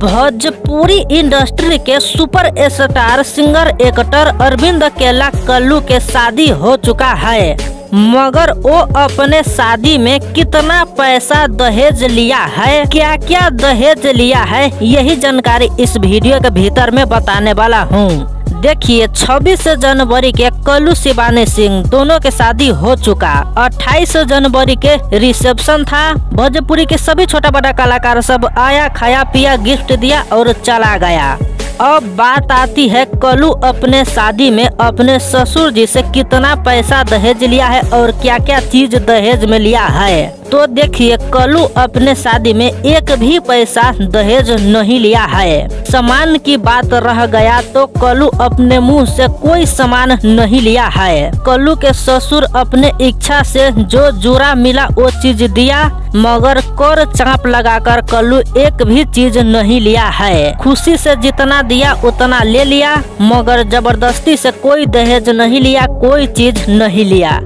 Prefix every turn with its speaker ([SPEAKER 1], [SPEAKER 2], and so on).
[SPEAKER 1] Bhojpuri industry के superstar singer actor Arvind Akela Kallu के शादी हो चुका है, मगर वो अपने शादी में कितना पैसा दहेज लिया है, क्या क्या दहेज लिया है, यही जानकारी इस वीडियो के भीतर में बताने वाला हूँ। देखिए 26 जनवरी के कल्लू शिवानी सिंह दोनों के शादी हो चुका। 28 जनवरी के रिसेप्शन था। भोजपुरी के सभी छोटा बड़ा कलाकार सब आया, खाया पिया, गिफ्ट दिया और चला गया। अब बात आती है कल्लू अपने शादी में अपने ससुर जी से कितना पैसा दहेज लिया है और क्या क्या चीज दहेज में लिया है। तो देखिए कल्लू अपने शादी में एक भी पैसा दहेज नहीं लिया है। सामान की बात रह गया तो कल्लू अपने मुंह से कोई सामान नहीं लिया है। कल्लू के ससुर अपने इच्छा से जो जुरा मिला वो चीज दिया, मगर कर चाप लगाकर कल्लू एक भी चीज नहीं लिया है। खुशी से जितना दिया उतना ले लिया, मगर जबरदस्ती से कोई दहेज नहीं लिया, कोई चीज नहीं लिया।